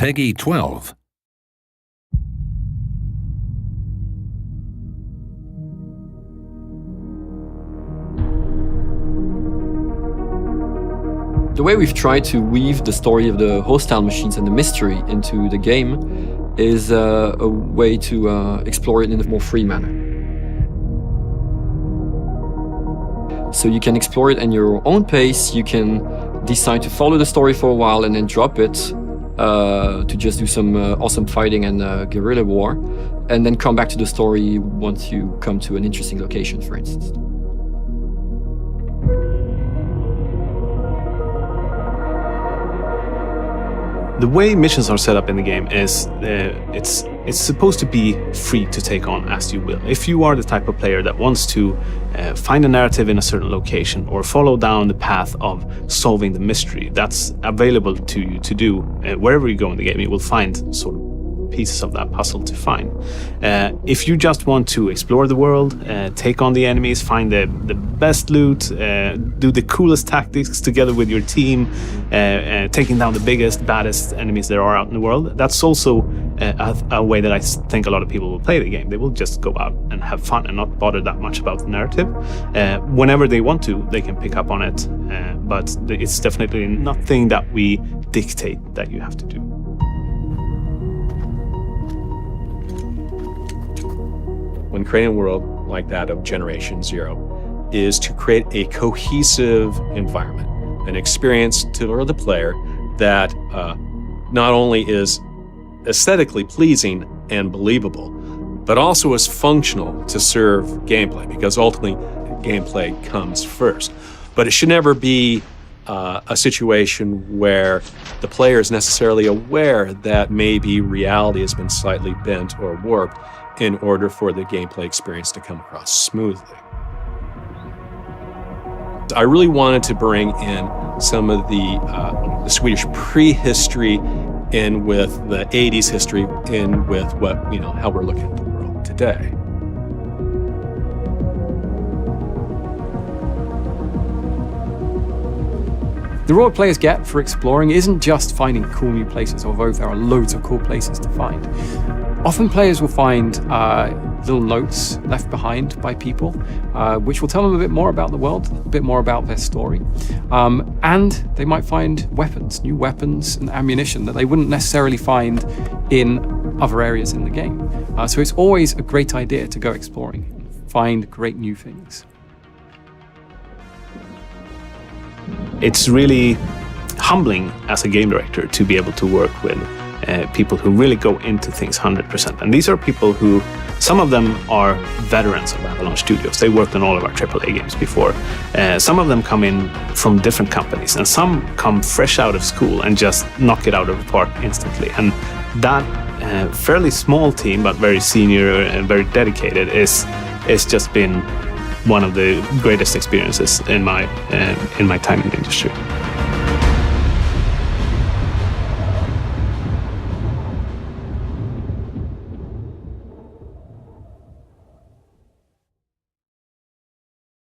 Peggy 12. The way we've tried to weave the story of the hostile machines and the mystery into the game is a way to explore it in a more free manner. So you can explore it at your own pace. You can decide to follow the story for a while and then drop it to just do some awesome fighting and guerrilla war, and then come back to the story once you come to an interesting location, for instance. The way missions are set up in the game is it's supposed to be free to take on as you will. If you are the type of player that wants to find a narrative in a certain location or follow down the path of solving the mystery, that's available to you to do wherever you go in the game. You will find sort of pieces of that puzzle to find. If you just want to explore the world, take on the enemies, find the best loot, do the coolest tactics together with your team, taking down the biggest, baddest enemies there are out in the world, that's also a way that I think a lot of people will play the game. They will just go out and have fun and not bother that much about the narrative. Whenever they want to, they can pick up on it, but it's definitely nothing that we dictate that you have to do. When creating a world like that of Generation Zero is to create a cohesive environment, an experience to the player that not only is aesthetically pleasing and believable, but also is functional to serve gameplay, because ultimately gameplay comes first. But it should never be a situation where the player is necessarily aware that maybe reality has been slightly bent or warped in order for the gameplay experience to come across smoothly. I really wanted to bring in some of the Swedish prehistory in with the 80s history in with what, how we're looking at the world today. The reward players get for exploring isn't just finding cool new places, although there are loads of cool places to find. Often players will find little notes left behind by people, which will tell them a bit more about the world, a bit more about their story. And they might find weapons, new weapons and ammunition that they wouldn't necessarily find in other areas in the game. So it's always a great idea to go exploring, find great new things. It's really humbling as a game director to be able to work with people who really go into things 100%. And these are people who, some of them are veterans of Avalanche Studios. They worked on all of our AAA games before. Some of them come in from different companies, and some come fresh out of school and just knock it out of the park instantly. And that fairly small team, but very senior and very dedicated, is just been one of the greatest experiences in my time in the industry.